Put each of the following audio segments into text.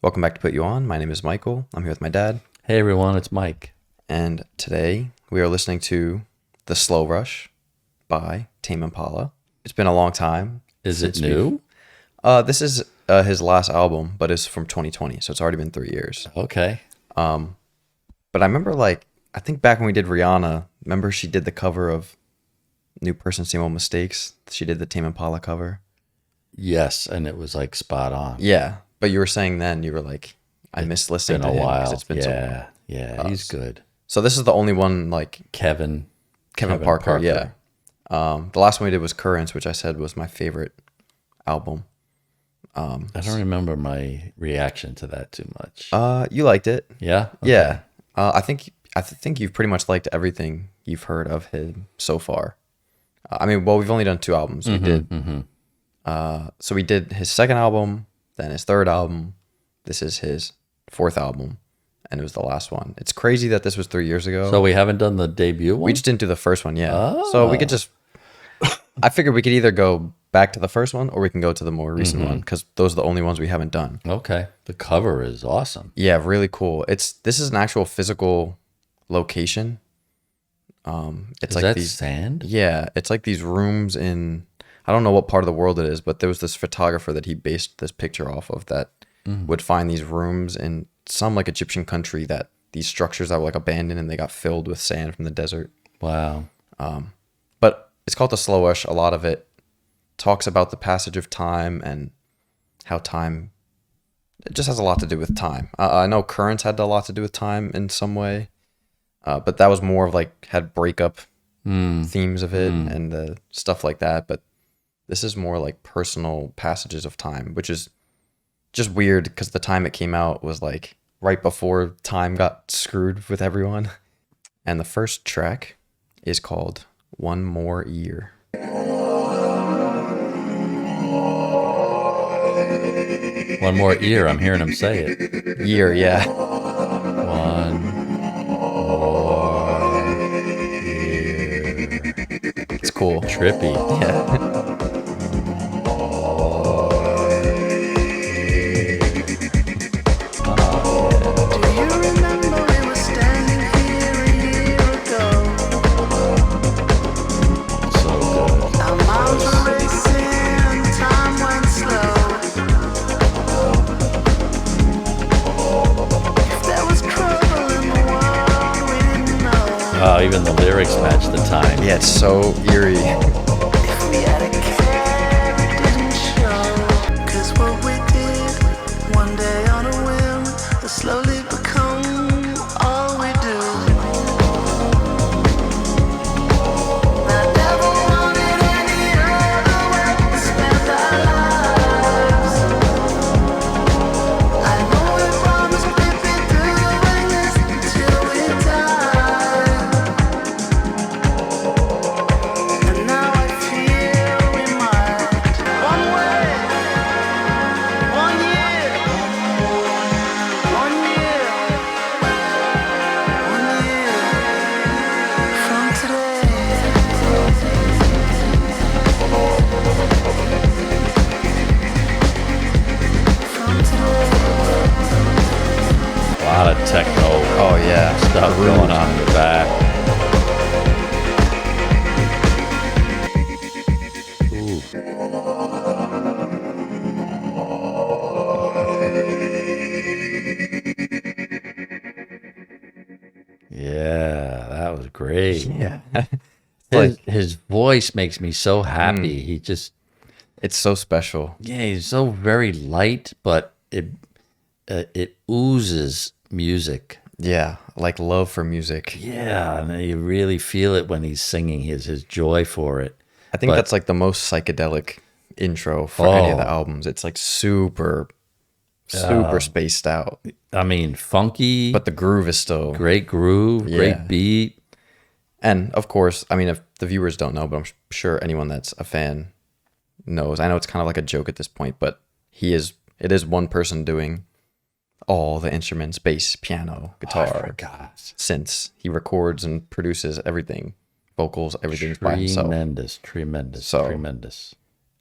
Welcome back to Put You On. My name is Michael. I'm here with my dad. Hey everyone, it's Mike. And today we are listening to The Slow Rush by Tame Impala. It's been a long time. Is it new? This is his last album, but it's from 2020, so it's already been 3 years. Okay. But I remember, I think back when we did Rihanna, remember she did the cover of New Person, Same Old Mistakes? She did the Tame Impala cover. Yes, and it was like spot on. Yeah, but you were saying then, you were like, I miss listening Been to a him because while. it's been so long. Yeah, he's good. So this is the only one, Kevin Parker, yeah. The last one we did was Currents, which I said was my favorite album. I don't remember my reaction to that too much. You liked it. Yeah? Okay. Yeah. I think you've pretty much liked everything you've heard of him so far. We've only done 2 albums. We did. So we did his second album, then his third album. This is his 4th album, and it was the last one. It's crazy that this was 3 years ago. So we haven't done the debut one? We just didn't do the first one yet. So we could just, I figured we could either go back to the first one or we can go to the more recent one because those are the only ones we haven't done. Okay. The cover is awesome. Yeah, really cool. This is an actual physical location. It's Is like that these sand? Yeah, it's like these rooms in, I don't know what part of the world it is, but there was this photographer that he based this picture off of that would find these rooms in some Egyptian country that these structures that were abandoned and they got filled with sand from the desert. Wow. But it's called The Slow Rush. A lot of it talks about the passage of time and how time, it just has a lot to do with time. I know Currents had a lot to do with time in some way, but that was more of had breakup themes of it and stuff like that. But this is more personal passages of time, which is just weird because the time it came out was right before time got screwed with everyone. And the first track is called One More Year. One more ear. I'm hearing him say it. Year, yeah. One more ear. It's cool. Trippy. Yeah. Oh, even the lyrics match the time. Yeah, it's so eerie. A lot of techno stuff going on in the back. Ooh. Yeah, that was great. Yeah. His voice makes me so happy. He just, It's so special. yeah, he's so very light, but it oozes music. Yeah, love for music. Yeah, and you really feel it when he's singing his joy for it. I think that's the most psychedelic intro for any of the albums. It's super spaced out. I mean, funky, But the groove is still great groove, Yeah. great beat. And of course, if the viewers don't know, but I'm sure anyone that's a fan knows. I know it's kind of like a joke at this point, but it is one person doing all the instruments, bass, piano, guitar, synths. He records and produces everything, vocals, everything's by himself. Tremendous. So-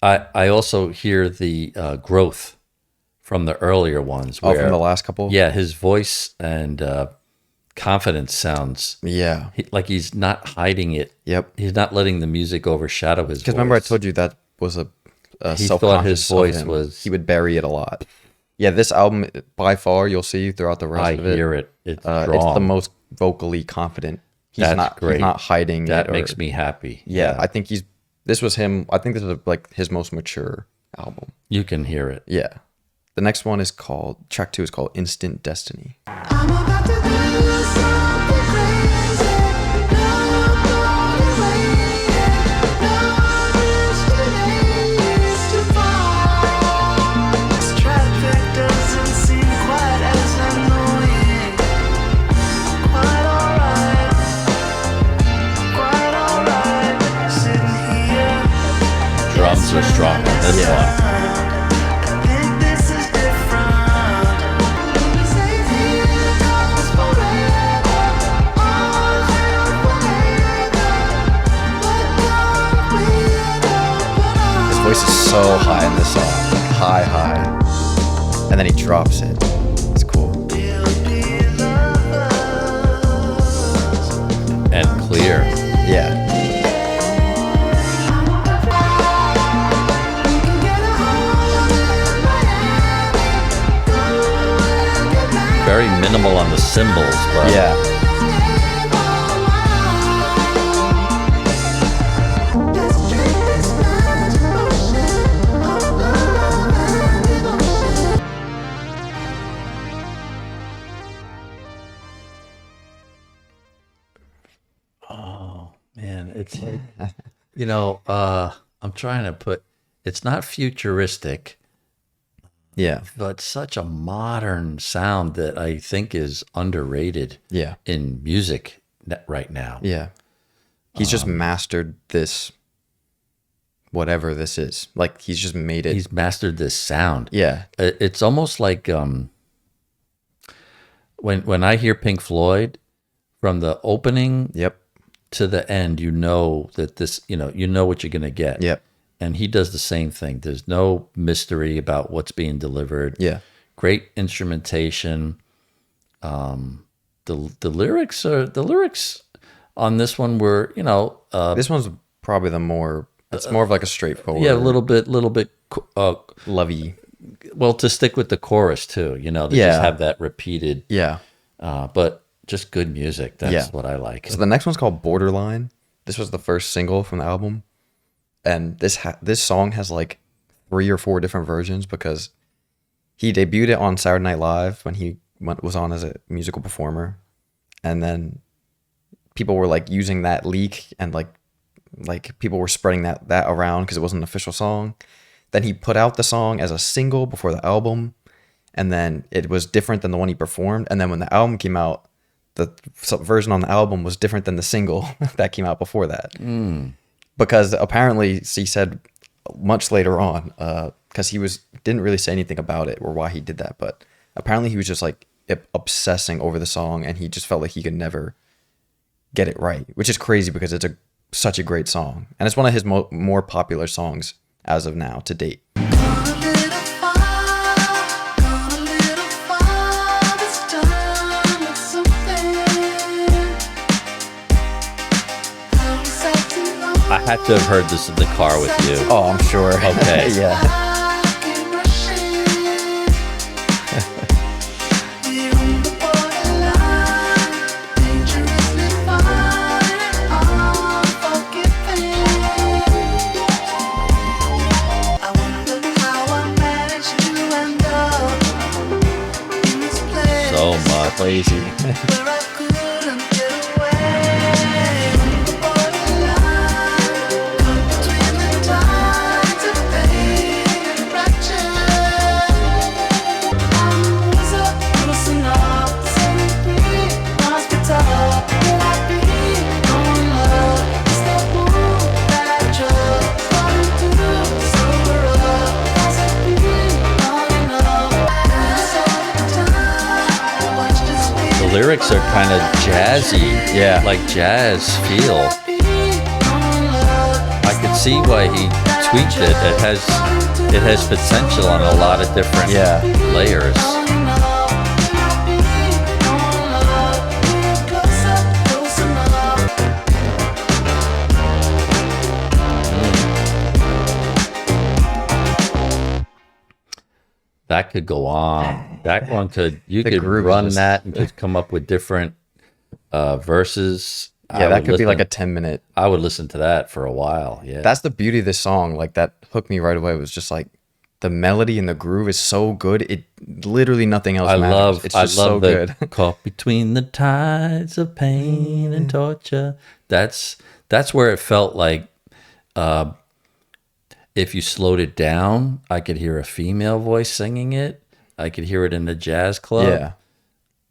I also hear the growth from the earlier ones. Oh, from Where, the last couple? yeah, his voice and confidence sounds Yeah. like he's not hiding it. Yep. He's not letting the music overshadow his voice. Because remember I told you that was a He self-conscious thought his voice of him. was- He would bury it a lot. Yeah, this album, by far, you'll see throughout the rest I of it. hear it. It's It's strong. the most vocally confident. He's That's not great. He's not hiding That it. makes me happy. Yeah, I think this was him. I think this is like his most mature album. You can hear it. Yeah. The next one is track 2 is called Instant Destiny. I'm about to do something crazy. Nobody waiting. No destinies to find. This traffic doesn't seem quite as annoying. Quite alright. Sitting here. Drums are strong on this Yeah. one. I think this is different. Say here goes forever. All hell forever. But God will open His voice is so high in this song. High. And then he drops it. It's cool. And clear. Yeah. Very minimal on the cymbals, but Yeah. man, it's like, I'm trying to put, it's not futuristic, Yeah. but such a modern sound that I think is underrated Yeah. in music right now. Yeah. He's just mastered this, whatever this is. Like, he's just made it. He's mastered this sound. Yeah. It's almost like when I hear Pink Floyd, from the opening Yep. to the end, you know that this, you know what you're going to get. Yep. And he does the same thing. There's no mystery about what's being delivered. Yeah. Great instrumentation. The lyrics on this one were, This one's probably it's more of like a straightforward. yeah, a little bit, lovey. well, to stick with the chorus too, they Yeah. just have that repeated, Yeah. but just good music. That's Yeah. what I like. So the next one's called Borderline. This was the first single from the album. And this song has like 3 or 4 different versions because he debuted it on Saturday Night Live when he was on as a musical performer. And then people were like using that leak and like people were spreading that around because it wasn't an official song. Then he put out the song as a single before the album. And then it was different than the one he performed. And then when the album came out, the version on the album was different than the single that came out before that. Because apparently he said much later on, because he didn't really say anything about it or why he did that, but apparently he was just like obsessing over the song and he just felt like he could never get it right, which is crazy because it's such a great song and it's one of his more popular songs as of now to date. I had to have heard this in the car with you. Oh, I'm sure. Okay. Yeah. So much. Crazy. The lyrics are kind of jazzy. Yeah. Like jazz feel. I could see why he tweaked it. It has it has potential on a lot of different Yeah. layers. That could go on. That one could, you The could groove is run just- that and just come up with different verses. Yeah, that could be like a 10-minute. I would listen to that for a while. Yeah. That's the beauty of this song. Like, that hooked me right away. It was just like the melody and the groove is so good. It literally nothing else matters. It's just so the good. caught between the tides of pain and torture. That's where it felt like if you slowed it down, I could hear a female voice singing it. I could hear it in the jazz club. Yeah.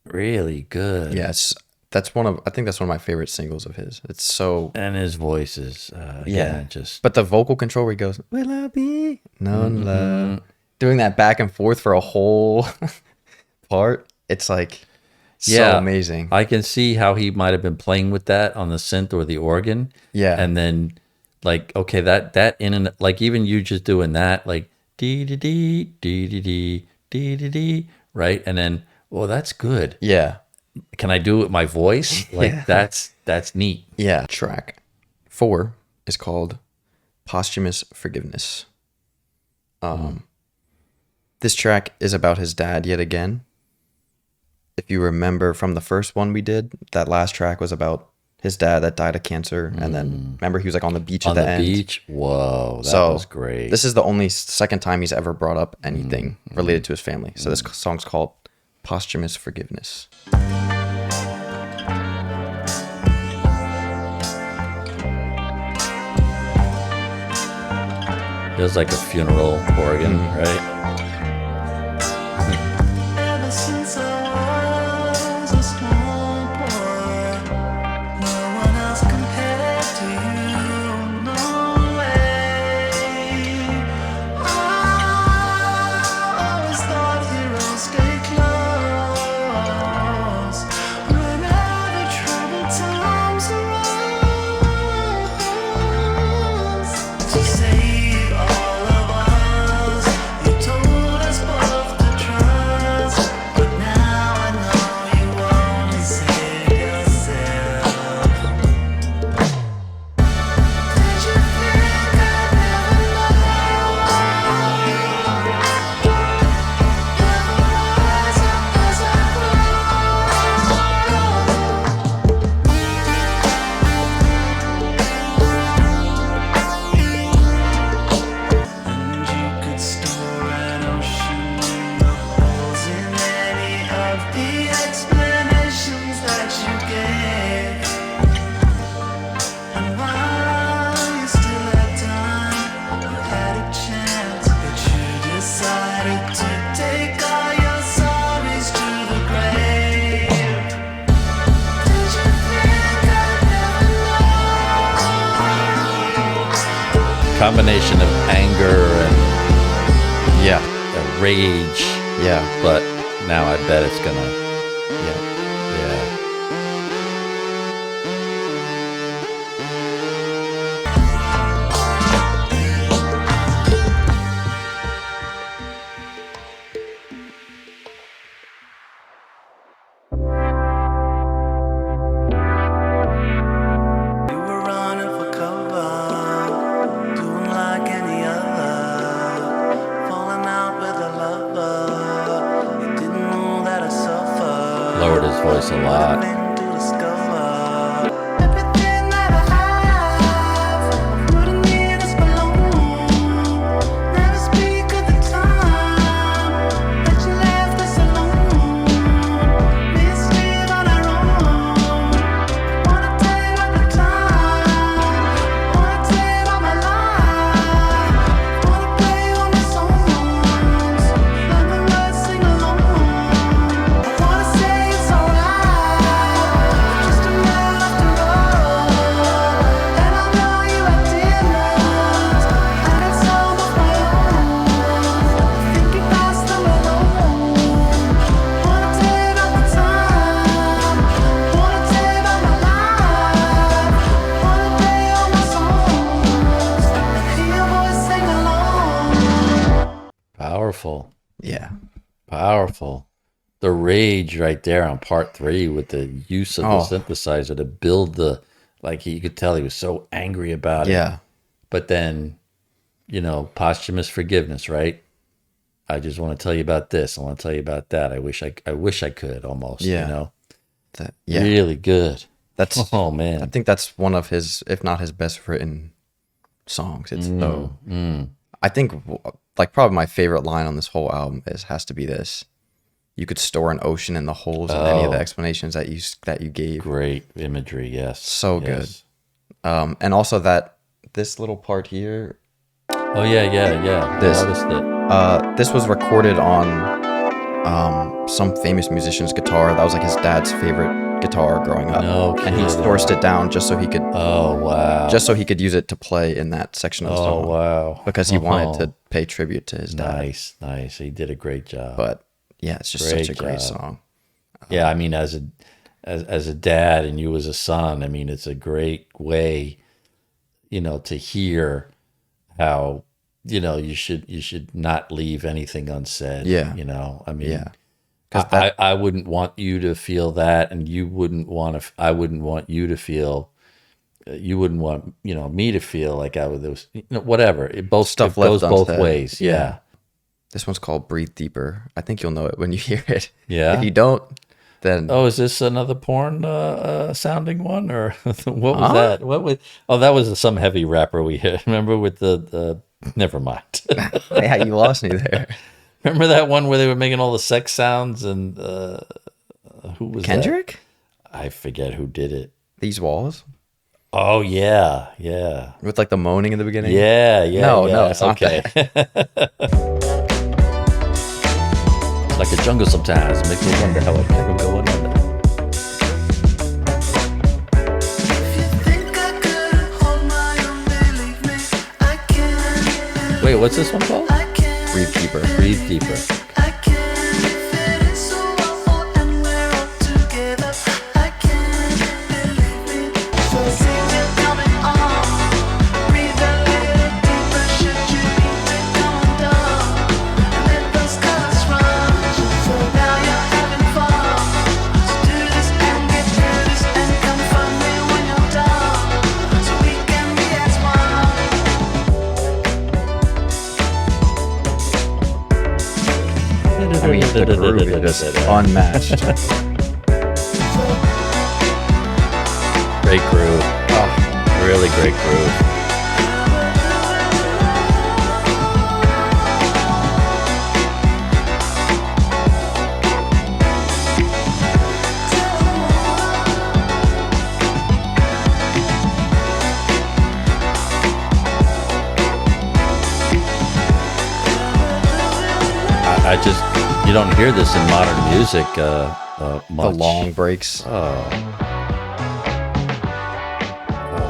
Really good. Yes. I think that's one of my favorite singles of his. It's so, And his voice is yeah. just But the vocal control where he goes, will I be known love? Doing that back and forth for a whole part. It's like so amazing. I can see how he might have been playing with that on the synth or the organ. Yeah. And then like, okay, that in and like even you just doing that, like dee dee dee dee dee dee dee dee dee, right? And then, well, that's good. Yeah. Can I do it with my voice? Like that's neat. Yeah. Track 4 is called Posthumous Forgiveness. This track is about his dad yet again. If you remember from the first one we did, that last track was about his dad that died of cancer. And then remember he was like on the beach On at the the end. beach. Whoa, that So was great. this is the only second time he's ever brought up anything related to his family. So this song's called Posthumous Forgiveness. Feels like a funeral organ, right? Ever since I was a small boy, no one else compared to you, no way. I always thought heroes stay close whenever troubled times arose. To save all of us, you told us both to trust, but now I know you only save yourself. Did you think I'd never rise up as I And you could store an ocean in the holes in any of the explanations that you gave. And while you still had time, you had a chance, but you decided to take all your sorries to the grave. Did you think I'd never know? Combination of anger and Yeah. rage, Yeah. but now I bet it's gonna, Yeah. yeah. You were running for cover, doing like any other, falling out with a lover. You didn't know that I suffered. Lowered his voice a lot. Been to discover everything that I have, wouldn't need us alone. Never speak of the time that you left us alone. Let's live on our own. Wanna tell you about the time, wanna tell you about my life, wanna play all my songs, learn the words, sing along. I wanna say it's alright. Powerful. The rage right there on part 3 with the use of the Oh, synthesizer to build the, like, you could tell he was so angry about it. yeah. But then, posthumous forgiveness, right? I just want to tell you about this. I want to tell you about that. I wish I could almost, Yeah. Yeah. Really good. That's Oh I man. think that's one of his, if not his best written songs. It's so. I think like probably my favorite line on this whole album has to be this. You could store an ocean in the holes in any of the Oh, explanations that you gave. great imagery. Yes. So good. Yes. And also this little part here. Oh yeah, yeah, yeah. This. I noticed it. This was recorded on some famous musician's guitar. That was like his dad's favorite guitar growing up. No And he kidding. forced it down just so he could Oh wow. use it to play in that section of the Oh song. wow. Because he wanted Oh, to pay tribute to his dad. nice, nice. He did a great job. But yeah, it's just Great such a great job. song. Yeah, I mean, as a dad and you as a son, I mean, it's a great way, to hear how, you should not leave anything unsaid. Yeah. I mean, Yeah. 'Cause that I wouldn't want you to feel that, and you wouldn't want to. I wouldn't want you to feel. You wouldn't want me to feel like I was. Whatever. It Stuff it goes left both unsaid. ways. Yeah. This one's called Breathe Deeper. I think you'll know it when you hear it. Yeah. If you don't, then Oh, is this another porn sounding one, or what was Huh? that? What was? Oh, that was some heavy rapper we hit. Remember with the. Never mind. yeah, you lost me there. Remember that one where they were making all the sex sounds and who was that? Kendrick? I forget who did it. These walls? Oh yeah, yeah, With like the moaning in the beginning? yeah, yeah. No, yeah. no, it's not okay. It's like a jungle sometimes. Make me wonder how it never go under. If you think I could hold my own, believe me, I can. Wait, what's this one called? I can. Breathe Deeper. Breathe deeper. I can. If it is so awful and we're all together, I can. Believe me. So seems you're coming on. Breathe a little deeper. Should you even come undone? And let those colors run. So now you're having fun. So do this and get through this and come find me when you're done. So we can be as one. I mean, the groove is unmatched. Great groove. Oh, really great groove. I just, you don't hear this in modern music The much. long breaks. Oh,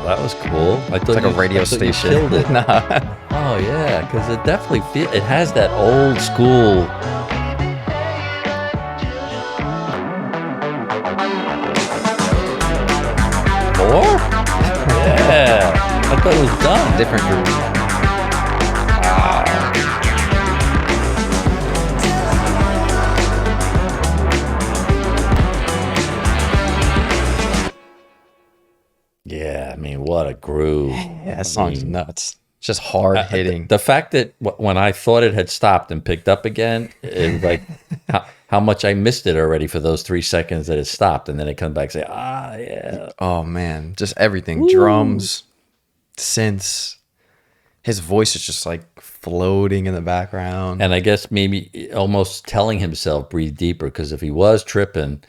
that was cool. I thought It's like a radio I thought you station. killed it. Nah. Oh yeah, because it definitely it has that old school. More? Yeah, I thought it was done. Different groove. Yeah, I mean, what a groove. Yeah, that song's nuts. It's just hard hitting. The fact that when I thought it had stopped and picked up again, it was like how much I missed it already for those 3 seconds that it stopped, and then it comes back and say, yeah. Oh man, just everything. Drums, synths. His voice is just like floating in the background. And I guess maybe almost telling himself breathe deeper, because if he was tripping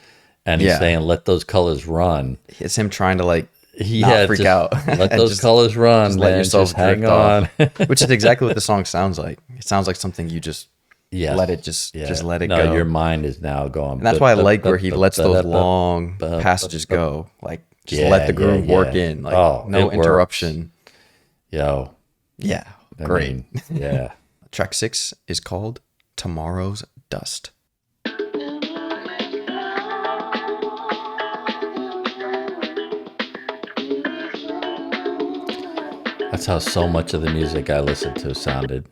and he's Yeah. saying let those colors run, It's him trying to like he not had freak just out. Let and those just- colors run, just man. let yourself Just hang drift on. off. Which is exactly what the song sounds like. It sounds like something you just Yes. let it just let it no, go. your mind is now going. And that's why I like where he lets those long passages go. Like just Yeah, let the groove yeah, work yeah. in. Like Oh, no it works. interruption. Yo, Yeah. I Great. mean, yeah. Track 6 is called Tomorrow's Dust. That's how so much of the music I listened to sounded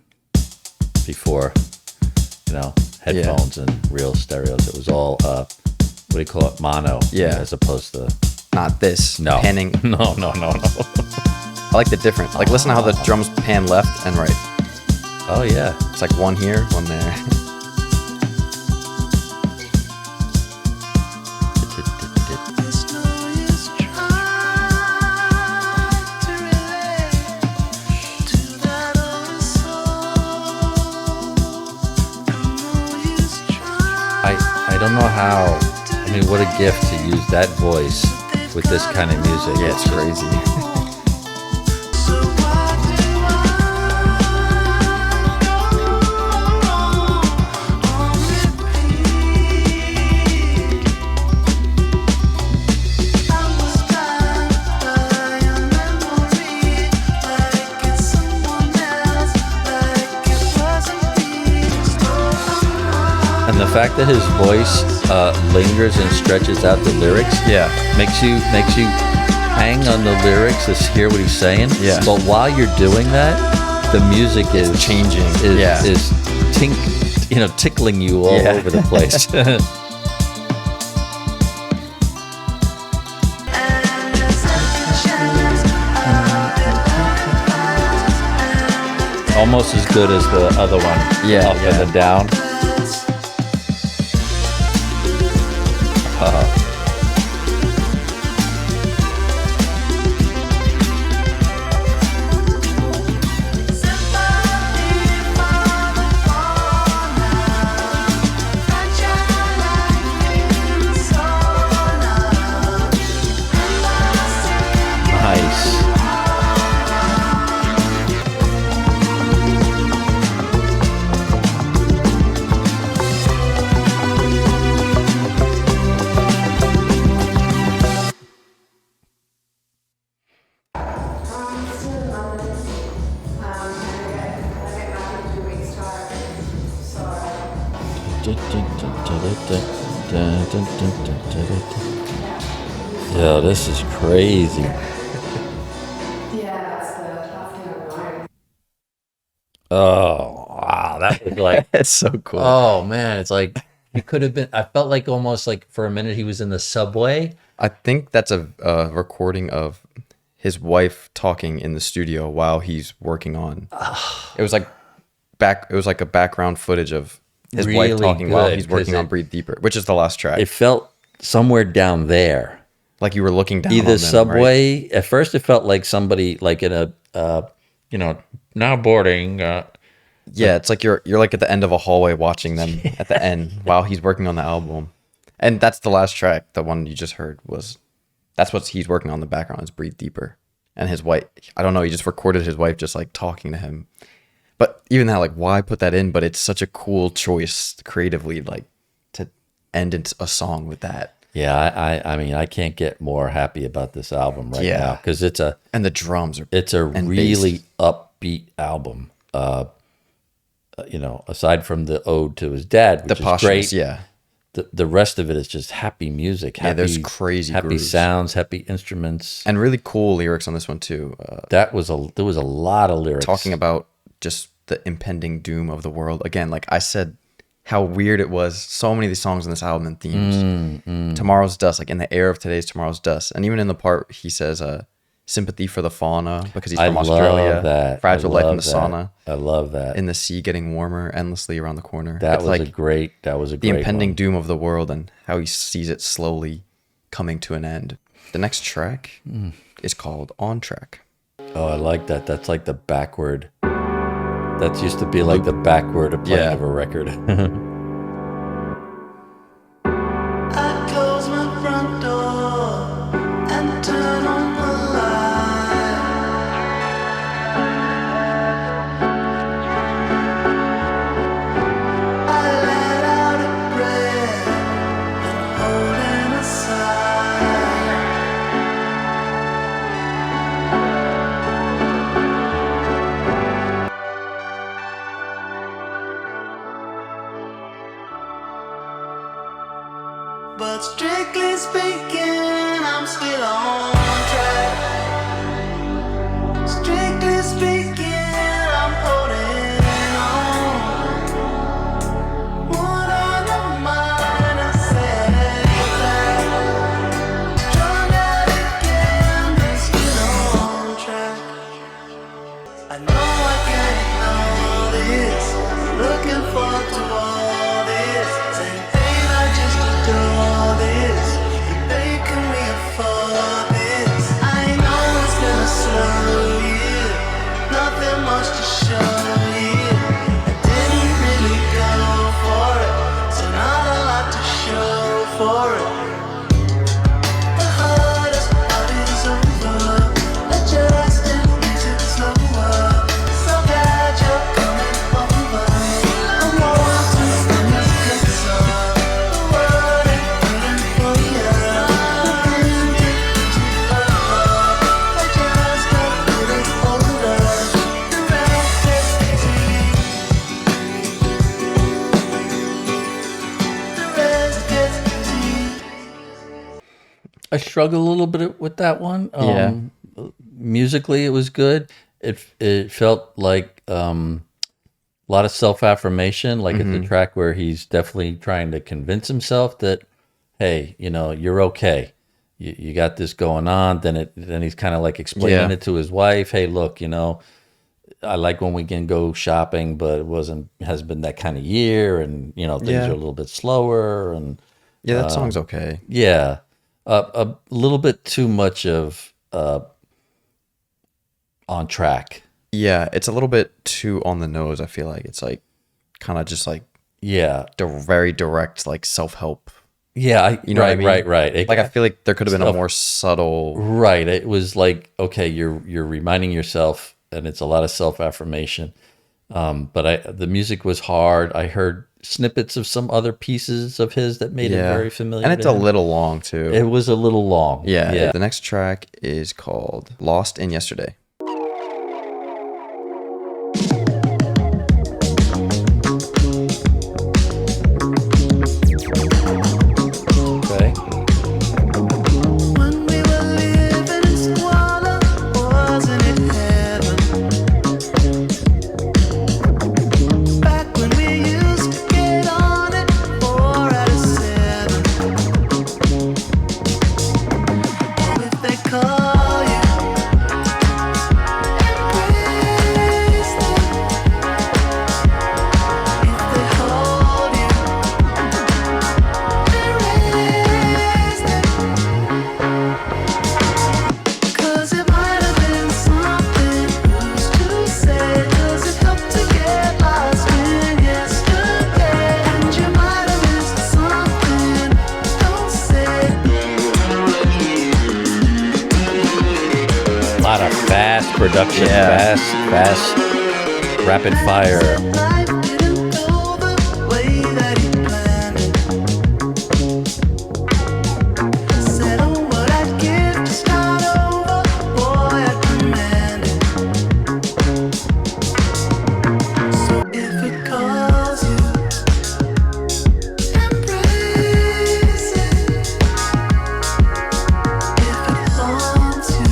before, headphones and real stereos. It was all what do you call it, mono? Yeah. as opposed to Not this no panning. no. I like the different. Like listen to how the drums pan left and right. Oh yeah. It's like one here, one there. There's no use trying to relate to that other soul. No use trying. I don't know how. I mean, what a gift to use that voice with this kind of music. Yeah, it's just- crazy. So why do I go on repeat? I was bound by your memory, like it's someone else, like it wasn't me. And the fact that his voice lingers and stretches out the lyrics, Yeah. makes you hang on the lyrics to hear what he's saying. Yeah. But while you're doing that, the music is changing. Is, Yeah. is tickling you all Yeah. over the place. Almost as good as the other one. Yeah, Up yeah. and the down. Nice. Yo, this is crazy. Oh, wow. That was like, It's so cool. oh man, it's like, he could have been, I felt like almost like for a minute he was in the subway. I think that's a recording of his wife talking in the studio while he's working on. It was like a background footage of his wife Really talking while good, he's working 'cause on Breathe Deeper, which is the last track. It felt somewhere down there. Like you were looking down on Either them, subway, right? at first it felt like somebody like in a, now boarding. Yeah, it's like you're like at the end of a hallway watching them at the end while he's working on the album. And that's the last track, the one you just heard that's what he's working on in the background is Breathe Deeper. And his wife, I don't know, he just recorded his wife just like talking to him. But even that, like, why put that in? But it's such a cool choice creatively, like, to end a song with that. Yeah, I mean, I can't get more happy about this album right Yeah. now because it's a And the drums are and really bass. upbeat album. Aside from the ode to his dad, which The is posthumous, great. yeah. The rest of it is just happy music. Happy, Yeah, there's crazy happy grooves. sounds, happy instruments. And really cool lyrics on this one, too. There was a lot of lyrics Talking about just the impending doom of the world. Again, like I said, how weird it was. So many of these songs in this album and themes. Tomorrow's Dust, like in the air of today's Tomorrow's Dust. And even in the part he says, sympathy for the fauna because he's from Australia. Love that. Fragile I life in love the that. sauna. I love that. In the sea getting warmer endlessly around the corner. That It's was like a great. That was a the great impending one. doom of the world and how he sees it slowly coming to an end. The next track is called On Track. Oh, I like that. That's like the backward. That used to be like the backward of playing Yeah. of a record. I close my front door and turn on the light. I let out a breath and holding a sigh. But strictly speaking, I'm still on track. Strictly speaking, I'm holding on. One for it. The hardest part is over. Adjusting makes it slower. So glad you're coming over. I want to bring us closer. The world ain't waiting for ya. I just got a little older. The rest gets easy. The rest gets easy. I struggle a little bit with that one. Musically, it was good. It felt like a lot of self affirmation. Like it's a track where he's definitely trying to convince himself that, hey, you're okay. You got this going on. Then he's kind of like explaining Yeah. it to his wife. Hey, look, I like when we can go shopping, but hasn't been that kind of year, and things Yeah. are a little bit slower, and Yeah, that song's okay. yeah, a little bit too much of on track. Yeah, it's a little bit too on the nose. I feel like it's like kind of just like Yeah, very direct, like self-help. yeah, You know what I mean? right. Like I feel like there could have been a Self- more subtle. Right. It was like, okay, you're reminding yourself, and it's a lot of self affirmation. But the music was hard. I heard snippets of some other pieces of his that made it Yeah, very familiar. and it's to a him. little long too. It was a little long. Yeah. The next track is called "Lost in Yesterday." Okay. When we were living in squalor, wasn't it heaven? Back when we used to get on it, 4 out of 7. Oh, if they call you, embrace them. If they hold you, erase them. 'Cause it might have been something. Who's to say? Does it help to get lost in yesterday? And you might have missed something. Don't say. A lot of fast production, Yeah. fast, rapid fire. Life didn't go the way that he planned it. Said, oh, what I'd give to start over. Boy, I'd command it. So if it calls you, embrace it. If it haunts you,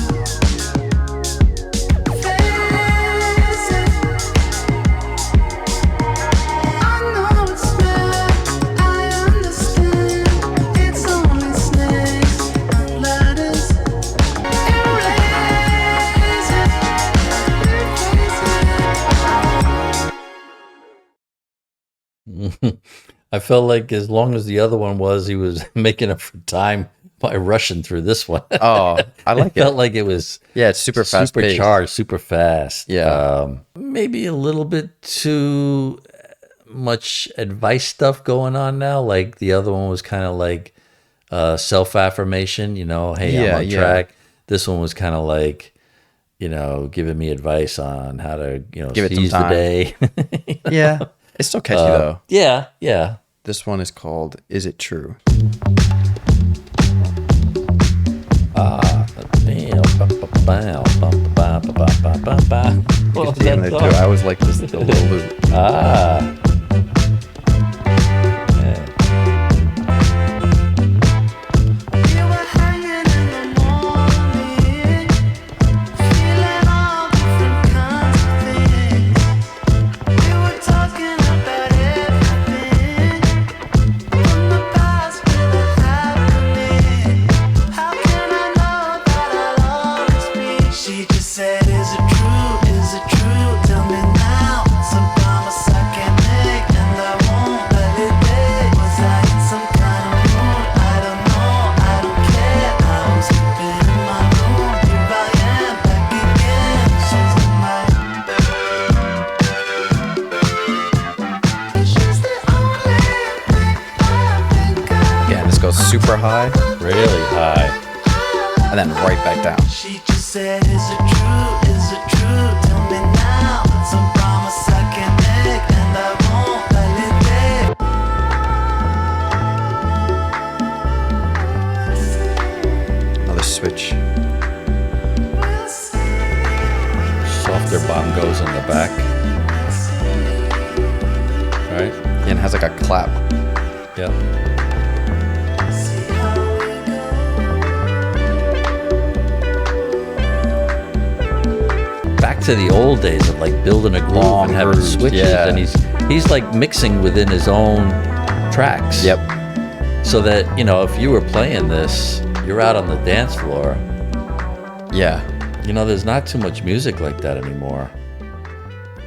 face it. I know it's bad, I understand. It's only snakes and ladders. Erase it, erase it. I felt like as long as the other one was, he was making up for time by rushing through this one. Oh, I like Felt it. like it was Yeah, it's super fast super paced. charged, super fast. Yeah. Maybe a little bit too much advice stuff going on now. Like the other one was kind of like self affirmation. Hey, Yeah, I'm on yeah. track. This one was kind of like giving me advice on how to Give it some seize the time. day. Yeah, it's still catchy though. yeah. This one is called "Is It True." What was Yeah, that they do. song? I always like this the little loop. Ah. We were hanging in the morning, feeling all different kinds of things. We were talking about everything, from the past to the happening. How can I know that I'll always be? She just said, is it true? Is it true? Tell me now. It's a promise I can't make. goes super high Really high. and then right back down. She just said, is it true? Is it true? Tell me now. It's a promise I can make, and I won't let it take. Another switch. We'll see. Softer bongos in the back. Right? Yeah, and it has like a clap. Yep. See how we go. Back to the old days of like building a groove Long and having grooves, switches, yeah. and he's like mixing within his own tracks. Yep. So that, you know, if you were playing this, you're out on the dance floor. Yeah. You know, there's not too much music like that anymore.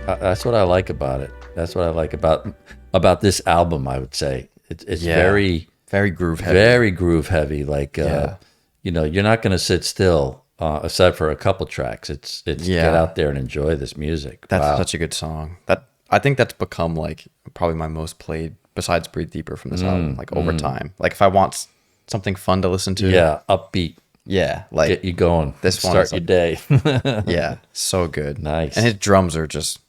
That's what I like about it. That's what I like about this album, I would say. It's Yeah. very, Very groove heavy. very groove heavy. Like, Yeah. you know, you're not going to sit still, aside for a couple tracks. It's Yeah. get out there and enjoy this music. That's Wow. such a good song. I think that's become like probably my most played besides Breathe Deeper from this album, like over time. Like if I want something fun to listen to. Yeah, upbeat, Yeah. Like get you going. this one Start is your like- day. yeah. So good. Nice. And his drums are just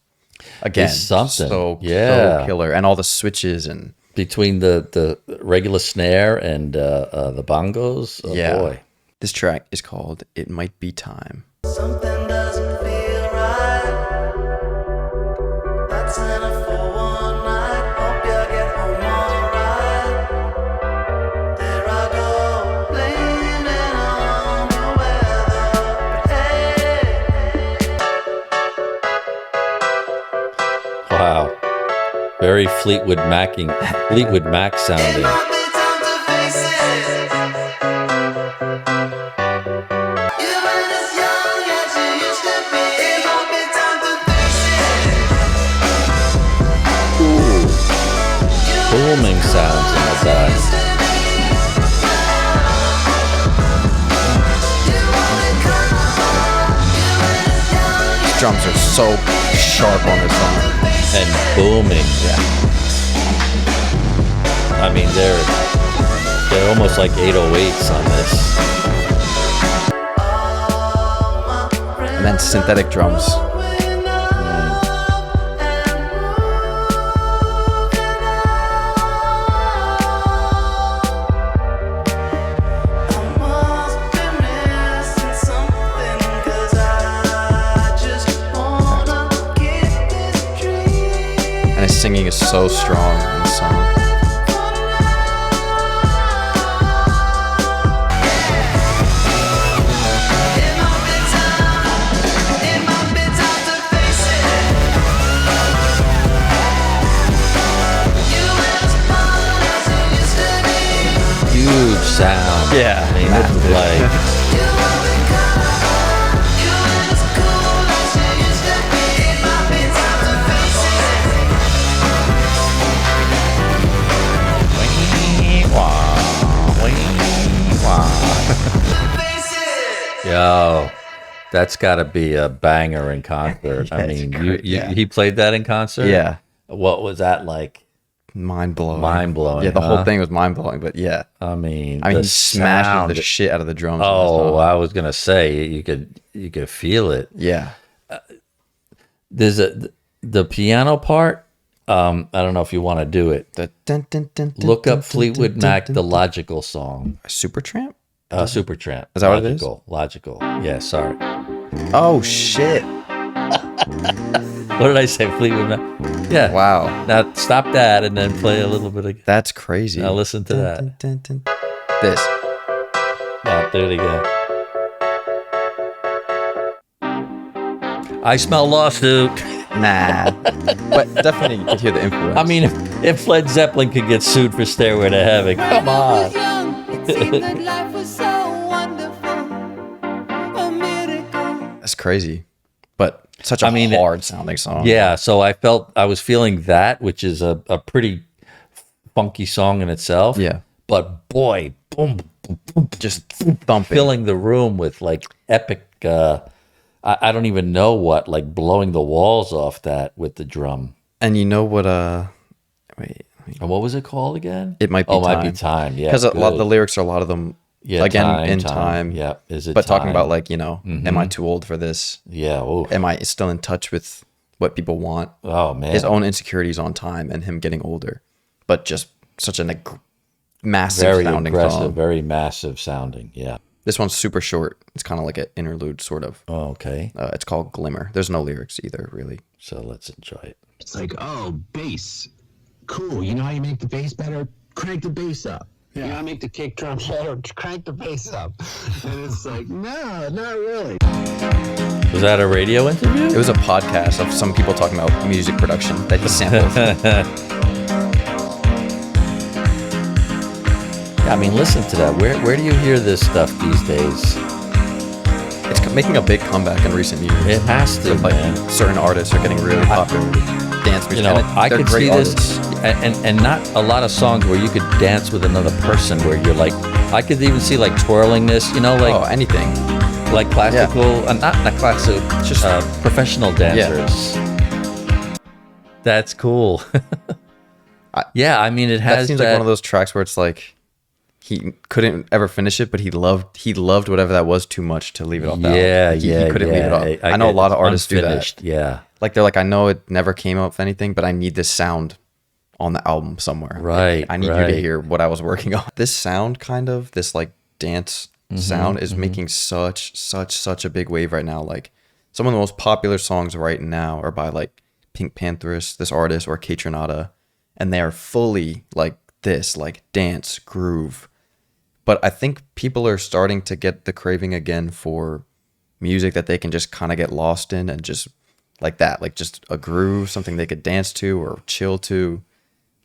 again It's something. so Yeah. killer. And all the switches and Between the regular snare and the bongos, oh yeah. boy. This track is called It Might Be Time. Something doesn't feel right. That's enough for one night. Hope you get home alright. There I go, blaming on the weather. But hey, Wow. Very Fleetwood Mac sounding. it might be time to face it. You ain't as young as you used to be. It might be time to face it. Booming sounds in the back. His drums are so sharp on this song. And booming. Yeah. I mean, they're almost like 808s on this. And then synthetic drums. And his singing is so strong in the song. Huge sound. Yeah. I mean, it's like, yo, that's got to be a banger in concert. I Yeah, it's mean, great, yeah. he played that in concert? Yeah. What was that like? Mind blowing. Mind-blowing, Yeah, the huh? whole thing was mind blowing, but yeah. I mean, I mean, the he smashes sound. the shit out of the drums. in this Oh, song. I was gonna say you could feel it. Yeah. There's the piano part. I don't know if you want to do it. The dun, dun, dun, dun, Look dun, up Fleetwood dun, dun, Mac, dun, the dun. Logical song. Supertramp? Supertramp. Is that what it is? Logical. Yeah, sorry. Oh shit! What did I say? Fleetwood Mac. Yeah. Wow, Now stop that and then play a little bit of. that's crazy. Now listen to Dun, that. dun, dun, dun. This. Oh, do it again. I smell lawsuit. Nah, but definitely you could hear the influence. I mean, if Led Zeppelin could get sued for Stairway to Heaven, come on. that's crazy, but such a I mean, hard sounding song. Yeah, so I was feeling that, which is a pretty funky song in itself. Yeah. But boy, boom, boom, boom, Just thumping. filling the room with like epic, I don't even know what, like blowing the walls off that with the drum. And you know what? Wait, And what was it called again? It Might Be Oh, Time. Might Be Time. Yeah, Because a lot of the good. lyrics are a lot of them Yeah, again in time. Yeah, is it But talking about time? like, am I too old for this? Yeah. Oof. Am I still in touch with what people want? Oh man. His own insecurities on time and him getting older, but just such a massive Very sounding aggressive, song. very massive sounding. Yeah. This one's super short. It's kind of like an interlude, sort of. Oh, okay. It's called Glimmer. There's no lyrics either, really. So let's enjoy it. It's like, oh, bass. Cool. You know how you make the bass better? Crank the bass up. You know how to make the kick drum better? Crank the bass up. And it's like, no, not really. Was that a radio interview? It was a podcast of some people talking about music production that he sampled. I mean, listen to that. Where do you hear this stuff these days? It's making a big comeback in recent years. It has to, Like man. certain artists are getting really popular with dance music. You know, and I they're could great see artists. this, and not a lot of songs where you could dance with another person. Where you're like, I could even see like twirling this. You know, like Anything. like classical, not classical, just professional dancers. That's cool. Yeah, I mean, it That has seems like one of those tracks where it's like he couldn't ever finish it, but he loved whatever that was too much to leave it off. Yeah, He yeah, couldn't leave it off. yeah. I know a get lot it. of artists do that. Unfinished, yeah. Like they're like, I know it never came up with anything, but I need this sound on the album somewhere. Right, Like, I need you right. to hear what I was working on. This sound, kind of this like dance sound, is making such a big wave right now. Like some of the most popular songs right now are by like Pink Pantheress, this artist, or Kaytranada, and they are fully like this, like dance groove. But I think people are starting to get the craving again for music that they can just kind of get lost in, and just like that, like just a groove, something they could dance to or chill to.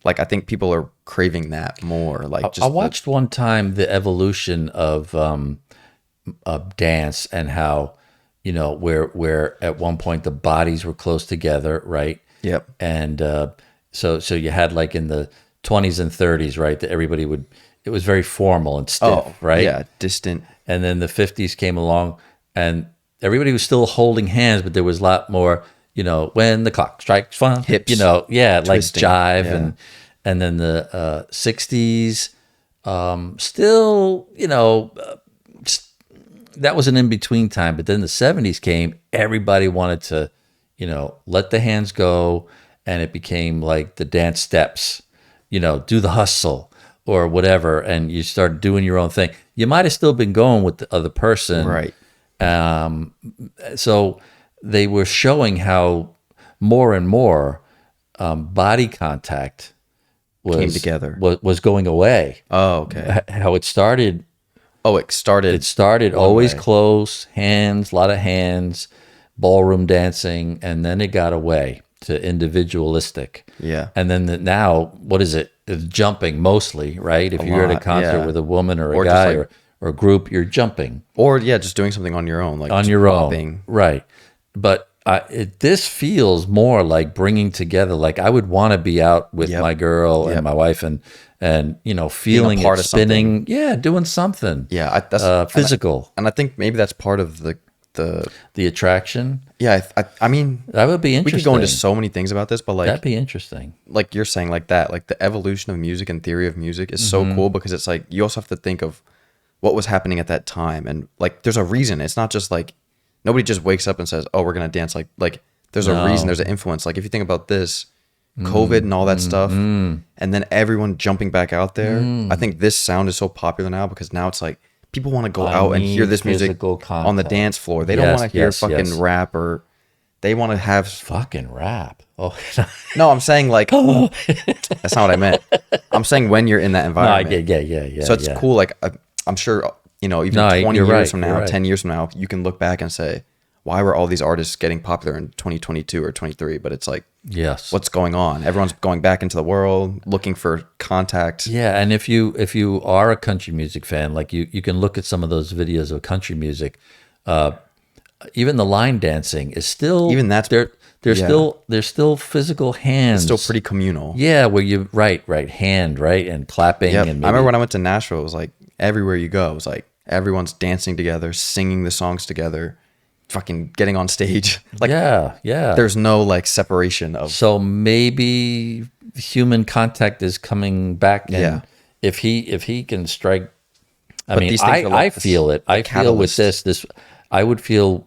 Like I think people are craving that more. Like just I watched one time the evolution of dance, and how, you know, where at one point the bodies were close together, right? Yep. And so you had like in the 20s and 30s, right, that everybody would, it was very formal and stiff, right? Yeah, distant. And then the 50s came along, and everybody was still holding hands, but there was a lot more, you know, when the clock strikes one, Hips you know, yeah, like twisting, jive. yeah. And then the 60s, still, you know, that was an in-between time. But then the 70s came, everybody wanted to, you know, let the hands go, and it became like the dance steps, you know, do the hustle or whatever, and you started doing your own thing. You might have still been going with the other person. Right. So they were showing how more and more body contact Came together. was going away. Oh, okay. How it started Oh, it started. always way. close, hands, a lot of hands, ballroom dancing, and then it got away to individualistic. Yeah. And then now, what is it? It's jumping mostly, right? If you're at a lot, concert yeah. with a woman or a Or just guy like- or a group, you're jumping Or yeah, just doing something on your own, like on just your own, popping. right? But this feels more like bringing together. Like I would want to be out with Yep. my girl and Yep. my wife, and you know, feeling part it of something. spinning, yeah, doing something, Yeah, that's physical. and I think maybe that's part of the The attraction, yeah. I mean, that would be we interesting. could go into so many things about this, but That'd like be interesting. you're saying, like that, like the evolution of music and theory of music is so cool, because it's like you also have to think of what was happening at that time, and like there's a reason. It's not just like nobody just wakes up and says, "Oh, we're gonna dance." Like there's a reason. There's an influence. Like if you think about this, COVID and all that stuff, and then everyone jumping back out there. I think this sound is so popular now because now it's like people want to go out and hear need this music physical on the contact. dance floor. They don't Yes, want to hear yes, fucking yes. rap, or they want to have. Fucking rap. Oh, No, I'm saying like that's not what I meant. I'm saying when you're in that no, I environment. get, yeah. So it's cool. Like I'm sure, you know, even No, 20 you're years right, from you're now, right. 10 years from now, you can look back and say, why were all these artists getting popular in 2022 or 23? But it's like, yes. what's going on? Everyone's going back into the world, looking for contact. Yeah, and if you are a country music fan, like you can look at some of those videos of country music. Even the line dancing is still Even that's- there's yeah. still physical hands. It's still pretty communal. Yeah, where you right hand right and clapping Yep. and I remember when I went to Nashville, it was like everywhere you go, it was like everyone's dancing together, singing the songs together, fucking getting on stage. Like yeah. there's no like separation of So maybe human contact is coming back. And Yeah. if he can strike, I But mean, these things are I like feel it. I feel with catalyst. this, I would feel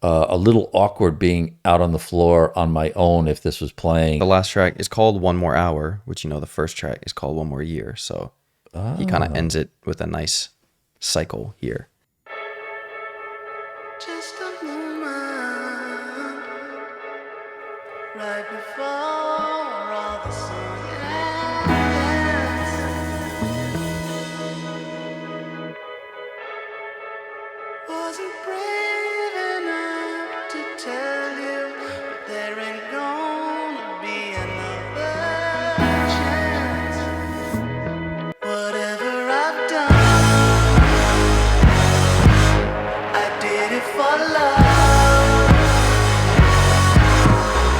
a little awkward being out on the floor on my own if this was playing. The last track is called One More Hour, which, the first track is called One More Year. So he kind of ends it with a nice cycle here. Just a moment right before all the song ends. Wasn't brave enough to tell you, but there ain't gonna be another chance. Whatever I've done, I did it for love.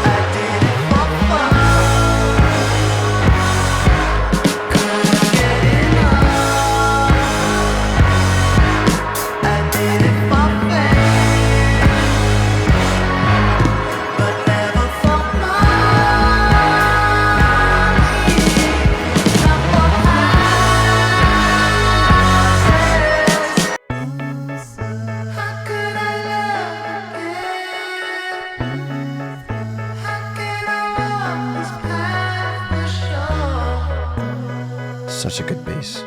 I did it for fun. Couldn't get enough. I did it for fame, but never for money. Not for houses. How could I love again? How can I walk this path for sure? Such a good bass.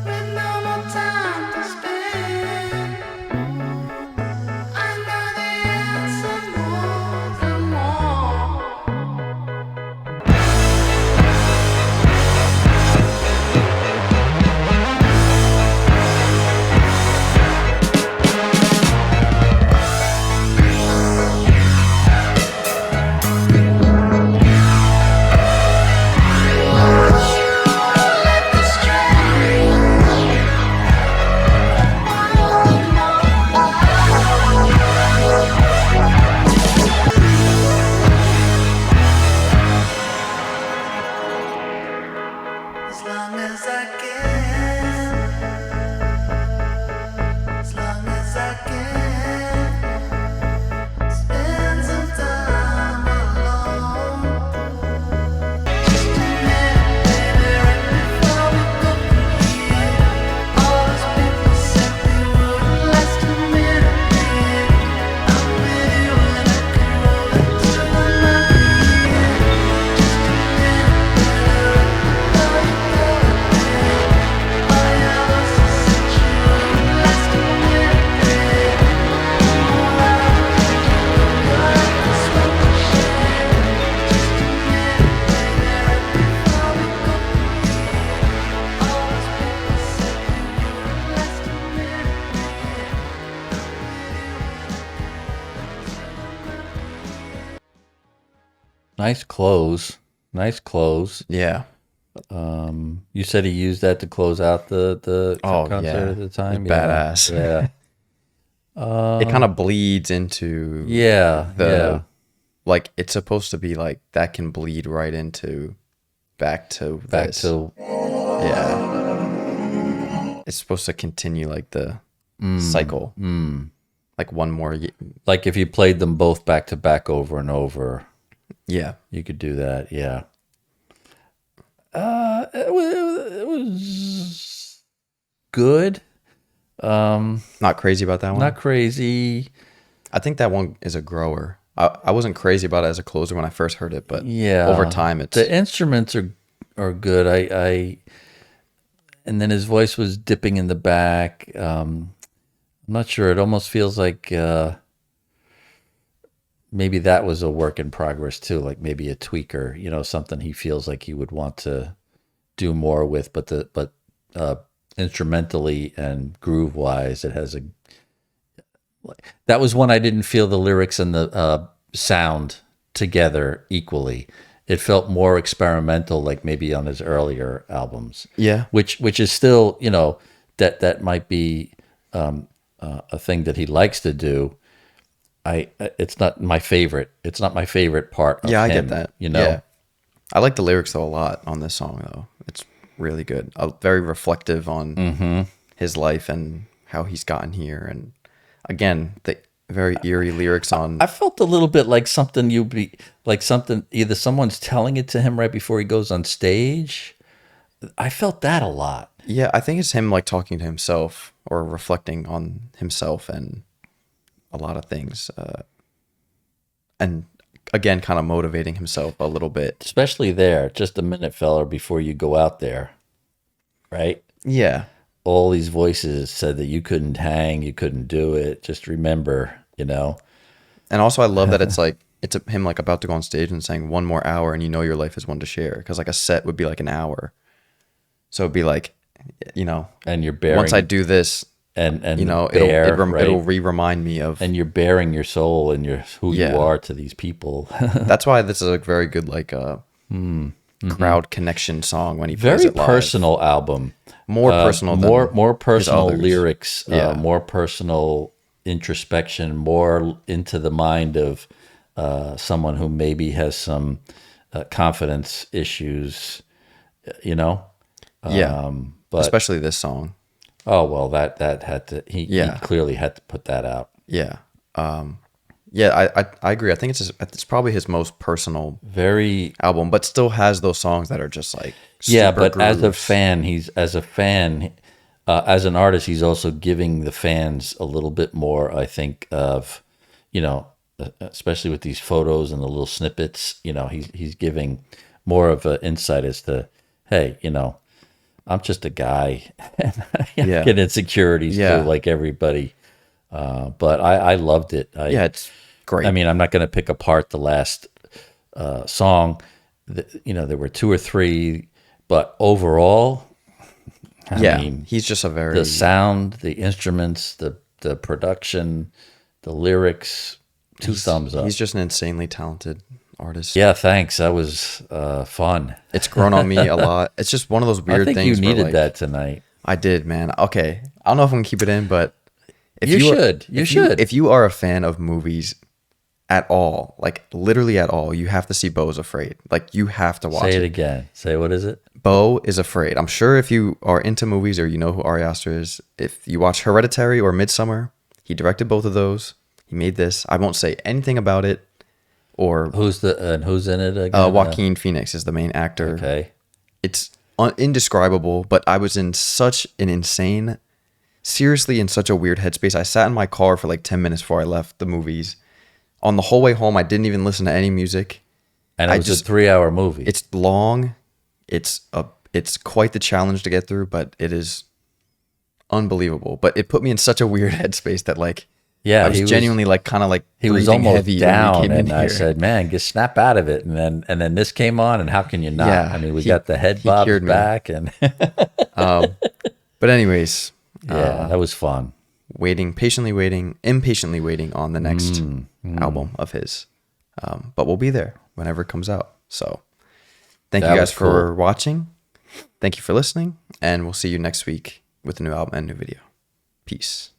With no more time to spend, I know the answer more and more. Let the as long as I can, as long as I can, spend some time alone. Just a minute, baby, right before we go from here. All those people said they wouldn't last a minute, babe. I'm with you and I can roll into another year. Just a minute, baby, right before you go, babe. All your losses said you wouldn't last a minute, babe. Oh, I like this one to share. Just a minute, baby, right before we go from here. All those people said they wouldn't last a minute, Nice close. Nice close. Yeah. You said he used that to close out the Oh, concert yeah. at the time. Badass. Yeah. It kind of bleeds into Yeah. the, like, it's supposed to be like that can bleed right into back to Back this. to Yeah. It's supposed to continue like the cycle. Like one more. like if you played them both back to back over and over, Yeah. you could do that. Yeah. It was good. Not crazy about that one. Not crazy. I think that one is a grower. I wasn't crazy about it as a closer when I first heard it, but Yeah. over time it's The instruments are good. I and then his voice was dipping in the back. I'm not sure. It almost feels like maybe that was a work in progress too, like maybe a tweaker, something he feels like he would want to do more with, but instrumentally and groove wise, it has that was one I didn't feel the lyrics and the sound together equally. It felt more experimental, like maybe on his earlier albums. Yeah. Which is still, that might be a thing that he likes to do. It's not my favorite. It's not my favorite part of Yeah, I him, get that. you know? Yeah. I like the lyrics though a lot on this song though. It's really good. Very reflective on his life and how he's gotten here. And again, very eerie lyrics on. I felt a little bit like something either someone's telling it to him right before he goes on stage. I felt that a lot. Yeah, I think it's him like talking to himself or reflecting on himself and a lot of things. And again, kind of motivating himself a little bit. Especially there, just a minute, fella, before you go out there, right? Yeah. All these voices said that you couldn't hang, you couldn't do it. Just remember, And also, I love that it's like him like about to go on stage and saying 1 more hour, and your life is one to share. Because like a set would be like an hour, so it'd be like, and you're bearing once I do this, and it'll right? remind me of. And you're bearing your soul and who Yeah. you are to these people. That's why this is a very good like crowd connection song when he plays Very it live. personal album. More personal than more his personal others. lyrics, Yeah. more personal introspection, more into the mind of someone who maybe has some confidence issues, Yeah, but especially this song. oh well, that had to he clearly had to put that out. Yeah, yeah, I agree. I think it's probably his most personal Very album, but still has those songs that are just like yeah, super but as a grooves. fan, as an artist, he's also giving the fans a little bit more, I think, of, especially with these photos and the little snippets, he's giving more of an insight as to, hey, I'm just a guy and I Yeah. get insecurities Yeah. too, like everybody. But I loved it. Yeah, it's great. I mean, I'm not going to pick apart the last song. There were 2 or 3, but overall, I mean, he's just a very the sound, the instruments, the production, the lyrics, 2 thumbs up. He's just an insanely talented artist. Yeah, thanks. That was fun. It's grown on me a lot. It's just one of those weird I think things. you where, needed like, that tonight. I did, man. Okay, I don't know if I'm gonna keep it in, but if You are- should. You if should. If you are a fan of movies at all, like literally at all, you have to see Beau is Afraid. Like you have to watch Say it it. again. Say what is it? Beau is Afraid. I'm sure if you are into movies or you know who Ari Aster is, if you watch Hereditary or Midsummer, he directed both of those. He made this. I won't say anything about it. Or Who's in it again? Joaquin Phoenix is the main actor. Okay. It's indescribable, but I was in such an insane, seriously in such a weird headspace. I sat in my car for like 10 minutes before I left the movies. On the whole way home, I didn't even listen to any music. And it was a 3-hour movie. It's long. It's quite the challenge to get through, but it is unbelievable. But it put me in such a weird headspace that like, Yeah, I was genuinely like kind of like he was breathing almost heavy down, when we came in and I here. said, "Man, just snap out of it." And then this came on, and how can you not? Yeah, I mean, we he- got the head he bobs cured me. back, and But anyways, yeah, that was fun. impatiently waiting on the next album of his. But we'll be there whenever it comes out. So thank That you guys was cool. for watching. Thank you for listening. And we'll see you next week with a new album and new video. Peace.